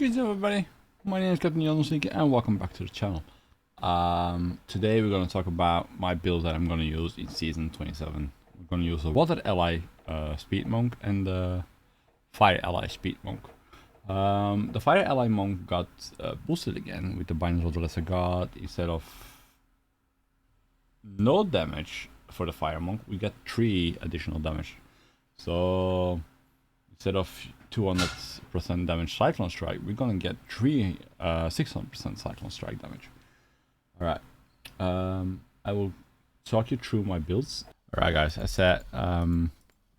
Greetings everybody, my name is Captain Honorseeker and welcome back to the channel. Today we're going to talk about my build that I'm going to use in Season 27. We're going to use a Water Ally Speed Monk and the Fire Ally Speed Monk. The Fire Ally Monk got boosted again with the Binders of the Lesser God. Instead of no damage for the Fire Monk, we get 3 additional damage. So instead of 200% damage Cyclone Strike, we're gonna get 600% Cyclone Strike damage. Alright, I will talk you through my builds. Alright guys, as said, I'm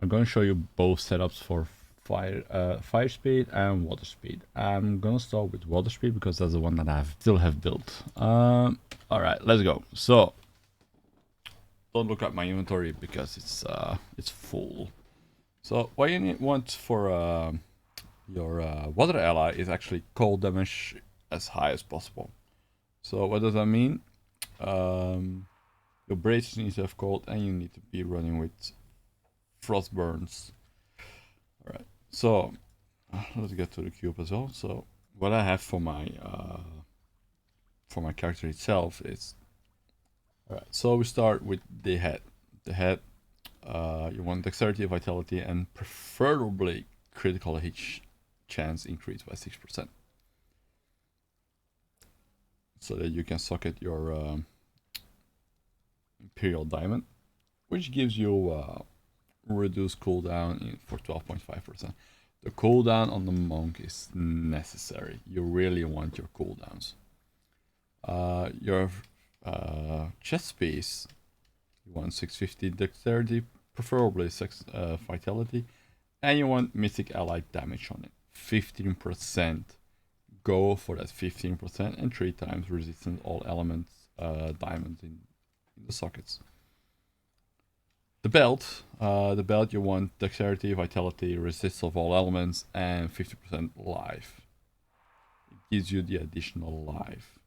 gonna show you both setups for fire speed and water speed. I'm gonna start with water speed because that's the one that I still have built. Alright, let's go. So, don't look at my inventory because it's full. So what you want for your water ally is actually cold damage as high as possible. So what does that mean? Your bracers need to have cold and you need to be running with frost burns. Alright, so let's get to the cube as well. So what I have for my character itself is, alright, so we start with the head. The head, you want dexterity, vitality, and preferably critical hit chance increased by 6%. So that you can socket your Imperial Diamond, which gives you reduced cooldown for 12.5%. The cooldown on the Monk is necessary. You really want your cooldowns. Your chest piece, you want 650 dexterity, preferably 6 vitality, and you want mythic allied damage on it. 15%. Go for that 15% and 3 times resistance all elements diamonds in the sockets. The belt you want dexterity, vitality, resist of all elements, and 50% life. It gives you the additional life.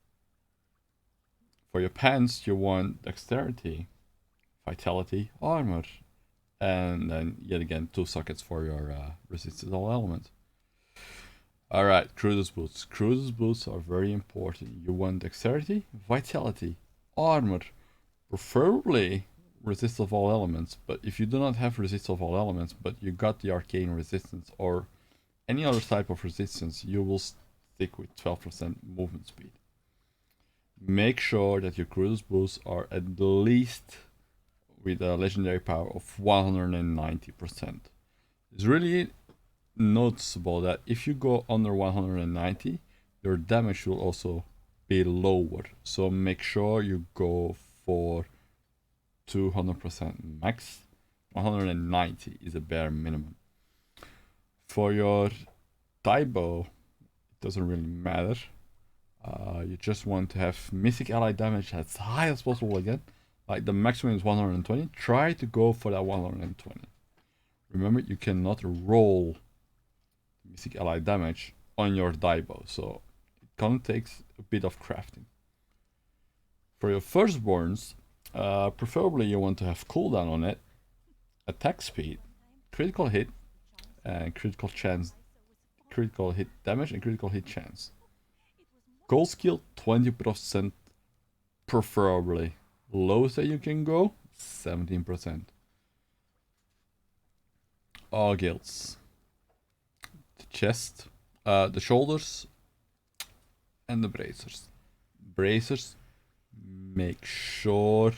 For your pants, you want dexterity, vitality, armor, and then yet again 2 sockets for your resistance all elements. Alright, Cruiser's boots. Cruiser's boots are very important. You want dexterity, vitality, armor, preferably resist of all elements, but if you do not have resist of all elements, but you got the arcane resistance or any other type of resistance, you will stick with 12% movement speed. Make sure that your Cruiser's boots are at least with a legendary power of 190%. It's really noticeable that if you go under 190, your damage will also be lower. So make sure you go for 200% max. 190 is a bare minimum. For your Taibo, it doesn't really matter. You just want to have mythic ally damage as high as possible again. Like the maximum is 120. Try to go for that 120. Remember, you cannot roll mythic ally damage on your Daibo, so it kind of takes a bit of crafting. For your firstborns, preferably you want to have cooldown on it, attack speed, critical hit, and critical hit damage and critical hit chance. Gold skill 20%, preferably. Lowest that you can go 17%. All guilds. The chest, the shoulders, and the bracers. Bracers, make sure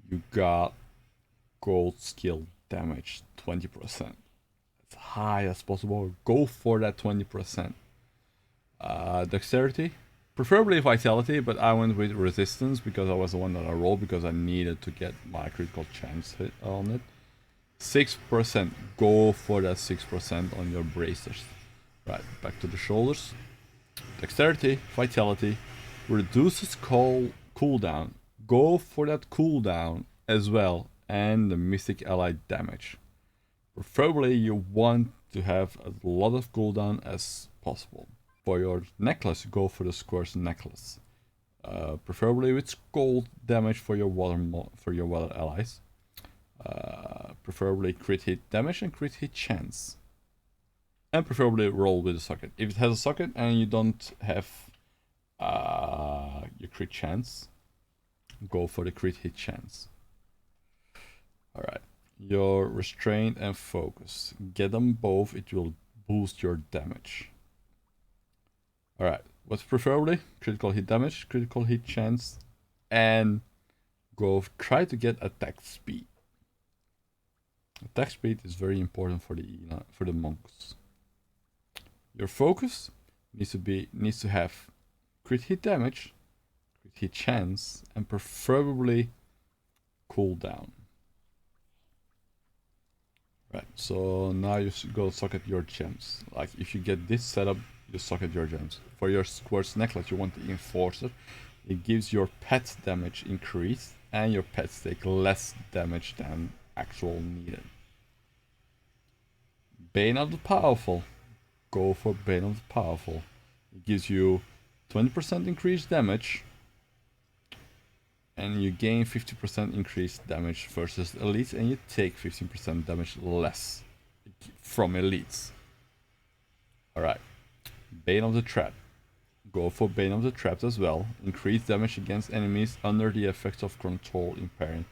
you got gold skill damage 20%. As high as possible. Go for that 20%. Dexterity, preferably vitality, but I went with resistance because I was the one that I rolled because I needed to get my critical chance hit on it. 6%. Go for that 6% on your bracers. Right, back to the shoulders. Dexterity, vitality, reduces cooldown. Go for that cooldown as well, and the mystic allied damage. Preferably you want to have a lot of cooldown as possible. For your necklace, go for the Square's necklace. Preferably with cold damage for your water allies. Preferably crit hit damage and crit hit chance. and preferably roll with a socket. If it has a socket and you don't have your crit chance, go for the crit hit chance. Alright, your restraint and focus. Get them both, it will boost your damage. Alright, what's preferably? Critical hit damage, critical hit chance, and try to get attack speed. Attack speed is very important for the monks. Your focus needs to have crit hit damage, crit hit chance, and preferably cooldown. Right, so now you go socket your gems. Like if you get this setup, you socket your gems. For your quartz necklace, you want the enforcer. It gives your pet damage increase, and your pets take less damage than actual needed. Bane of the Powerful. Go for Bane of the Powerful. It gives you 20% increased damage, and you gain 50% increased damage versus elites, and you take 15% damage less from elites. Alright. Bane of the Trap. Go for Bane of the Trap as well. Increase damage against enemies under the effects of control impairing,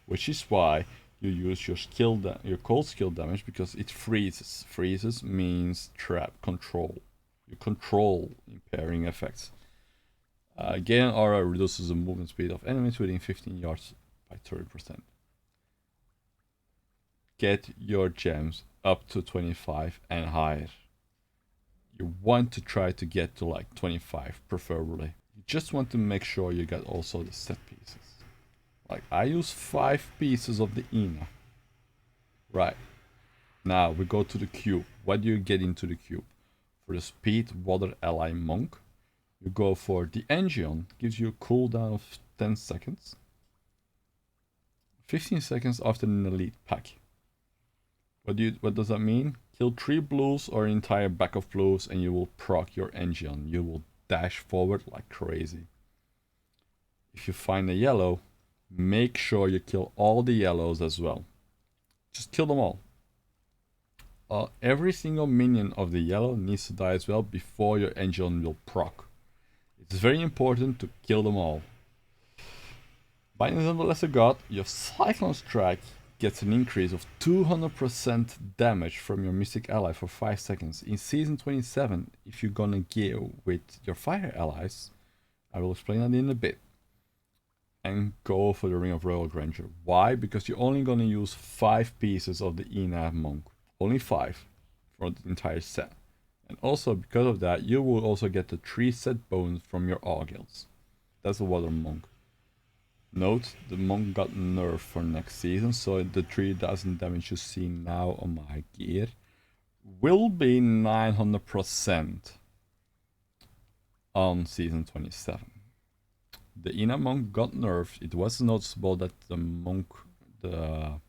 which is why you use your your cold skill damage, because it freezes. Freezes means trap control. You control impairing effects. Gain aura reduces the movement speed of enemies within 15 yards by 30%. Get your gems up to 25 and higher. You want to try to get to like 25 preferably. You just want to make sure you get also the set pieces. Like I use 5 pieces of the Ina. Right. Now we go to the cube. What do you get into the cube? For the speed water ally monk, you go for the Engion. Gives you a cooldown of 10 seconds. 15 seconds after an elite pack. What does that mean? Kill 3 blues or an entire back of blues and you will proc your Engion. You will dash forward like crazy. If you find a yellow, make sure you kill all the yellows as well. Just kill them all. Every single minion of the yellow needs to die as well before your Engion will proc. It's very important to kill them all. Bindings of the Lesser God, your Cyclone Strike gets an increase of 200% damage from your Mystic ally for 5 seconds. In Season 27, if you're gonna go with your Fire allies, I will explain that in a bit. And go for the Ring of Royal Grandeur. Why? Because you're only gonna use 5 pieces of the Ina Monk. Only 5 for the entire set. And also because of that, you will also get the 3 set bonus from your Argylls. That's the Water Monk. Note, the monk got nerfed for next season, so the 3000 damage you see now on my gear will be 900% on season 27. The Ina monk got nerfed. It was noticeable that the monk, the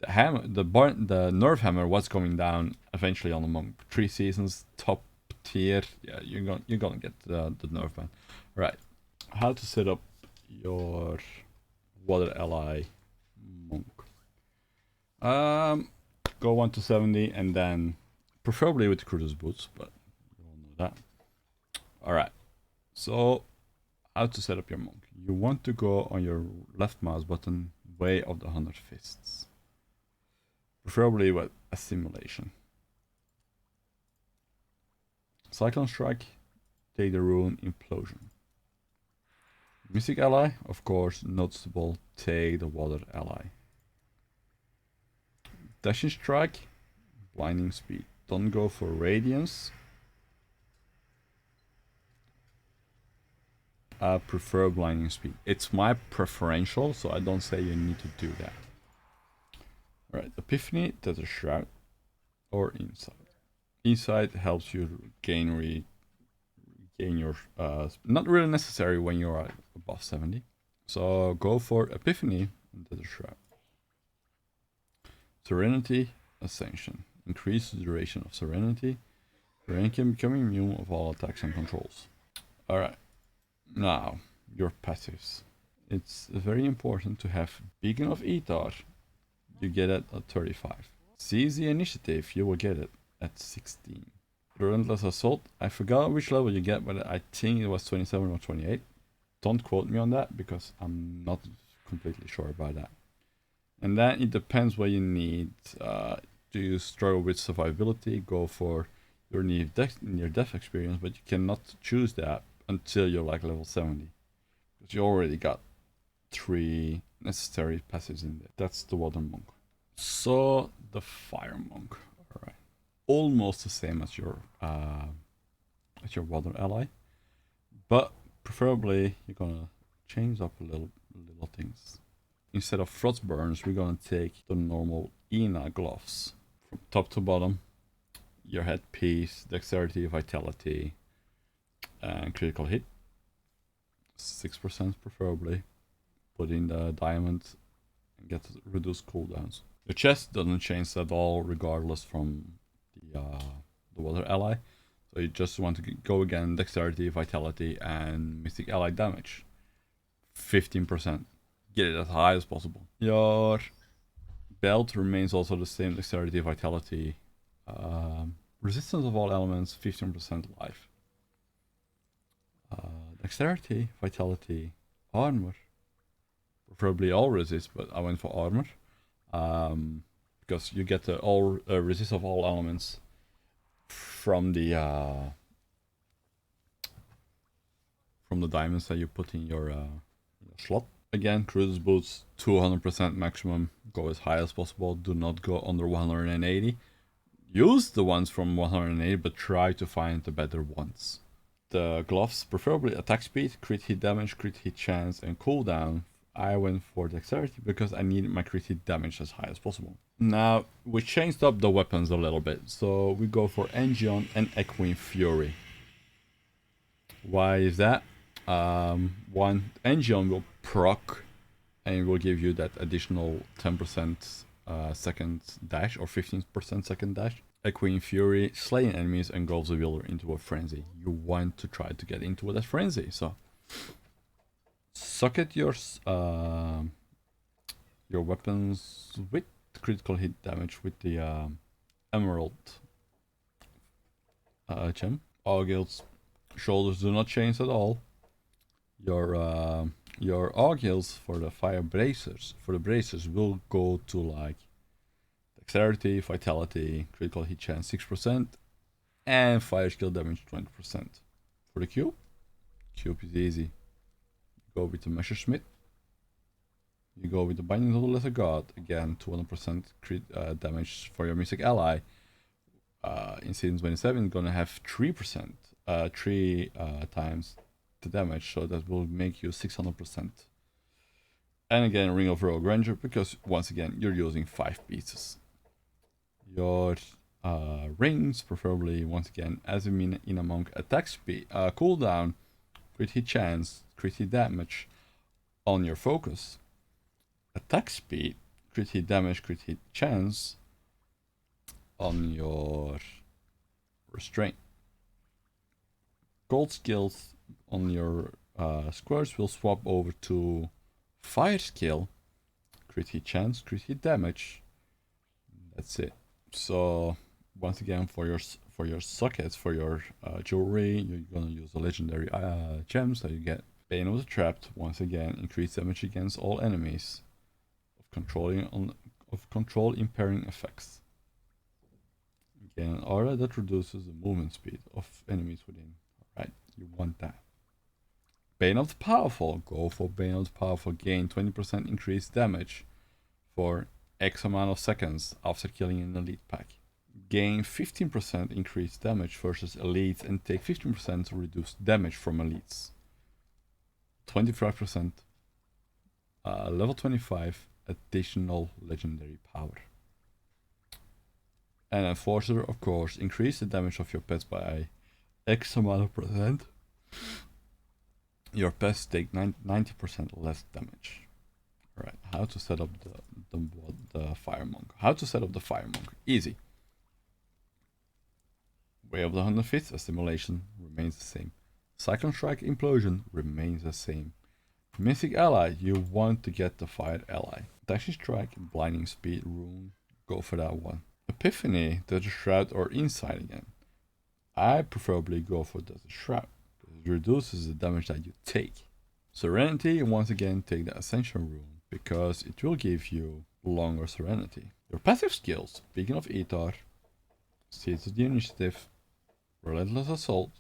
nerf hammer was going down eventually on the monk. 3 seasons, top tier. Yeah, you're gonna get the nerf ban. Right, how to set up your water ally monk. Go 1 to 70 and then preferably with the Cruiser's boots, but you all know that. Alright, so how to set up your monk. You want to go on your left mouse button, Way of the 100 Fists. Preferably with Assimilation. Cyclone Strike, take the rune Implosion. Mystic ally, of course, noticeable, take the water ally. Dashing Strike, Blinding Speed. Don't go for Radiance. I prefer Blinding Speed. It's my preferential, so I don't say you need to do that. Alright, Epiphany, Desert Shroud, or Insight. Insight helps you gain your not really necessary when you're above 70. So go for Epiphany and Desert Shroud. Serenity, Ascension. Increase the duration of Serenity. Serenity can become immune of all attacks and controls. Alright, now your passives. It's very important to have Beacon of Ether. You get it at 35. Seize the Initiative, you will get it at 16. Relentless Assault. I forgot which level you get, but I think it was 27 or 28. Don't quote me on that because I'm not completely sure about that. And then it depends what you need. Do you struggle with survivability? Go for your near-death experience, but you cannot choose that until you're like level 70. Because you already got 3 necessary passives in there. That's the Water Monk. So the Fire Monk. Alright. Almost the same as your Water ally. But preferably you're gonna change up a little things. Instead of Frost Burns, we're gonna take the normal Ina gloves. From top to bottom, your headpiece, dexterity, vitality, and critical hit. 6% preferably. Put in the diamond and get reduced cooldowns. The chest doesn't change at all regardless from the water ally. So you just want to go again, dexterity, vitality, and mystic ally damage. 15%. Get it as high as possible. Your belt remains also the same, dexterity, vitality, resistance of all elements, 15% life. Dexterity, vitality, armor. Preferably all resist, but I went for armor. Because you get the all resist of all elements from the diamonds that you put in your slot. Again, cruise boots 200% maximum. Go as high as possible. Do not go under 180. Use the ones from 180, but try to find the better ones. The gloves, preferably attack speed, crit hit damage, crit hit chance, and cooldown. I went for dexterity because I needed my crit hit damage as high as possible. Now, we changed up the weapons a little bit. So we go for Engion and Equine Fury. Why is that? One, Engion will proc and will give you that additional 10% second dash or 15% second dash. Equine Fury, slaying enemies engulfs the wielder into a frenzy. You want to try to get into that frenzy, so socket your weapons with critical hit damage with the emerald gem. Augils, shoulders do not change at all. Your augils for the fire bracers, will go to like dexterity, vitality, critical hit chance 6%, and fire skill damage 20%. For the cube is easy. You go with the Messerschmitt. You go with the Binding of the Lesser God. Again, 200% crit damage for your Mystic Ally. In season 27, gonna have 3%, 3 times the damage, so that will make you 600%. And again, Ring of Rogue Ranger, because once again, you're using 5 pieces. Your rings, preferably, once again, as in a monk, attack speed, cooldown, crit hit chance, crit hit damage on your focus. Attack speed, crit hit damage, crit hit chance on your restraint. Gold skills on your squares will swap over to fire skill, crit hit chance, crit hit damage. That's it. So once again, for your sockets, for your jewelry, you're gonna use the legendary gems that you get. Bane of the Trapped, once again, increased damage against all enemies of control impairing effects. Again, an aura that reduces the movement speed of enemies within. Alright, you want that. Bane of the Powerful, go for Bane of the Powerful, gain 20% increased damage for X amount of seconds after killing an elite pack. Gain 15% increased damage versus elites and take 15% reduced damage from elites. 25%, level 25 additional legendary power. And Enforcer, of course, increase the damage of your pets by X amount of percent. Your pets take 90% less damage. Alright, how to set up the Fire Monk. How to set up the Fire Monk. Easy. Way of the 105th, assimilation remains the same. Cyclone Strike Implosion remains the same. Mystic Ally, you want to get the Fire Ally. Dashing Strike, Blinding Speed, Rune, go for that one. Epiphany, Desert Shroud, or Insight again. I preferably go for Desert Shroud, because it reduces the damage that you take. Serenity, once again, take the Ascension rune, because it will give you longer Serenity. Your passive skills, speaking of Ether, Seeds of the Initiative, Relentless Assault,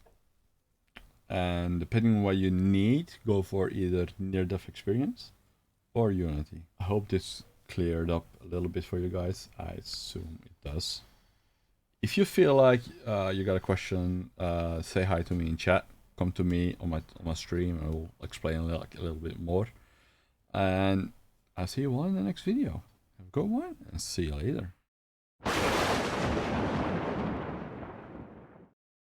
and depending on what you need, go for either Near-Death Experience or Unity. I hope this cleared up a little bit for you guys. I assume it does. If you feel like you got a question, say hi to me in chat. Come to me on my stream, and I will explain a little bit more. And I'll see you all in the next video. Have a good one, and see you later.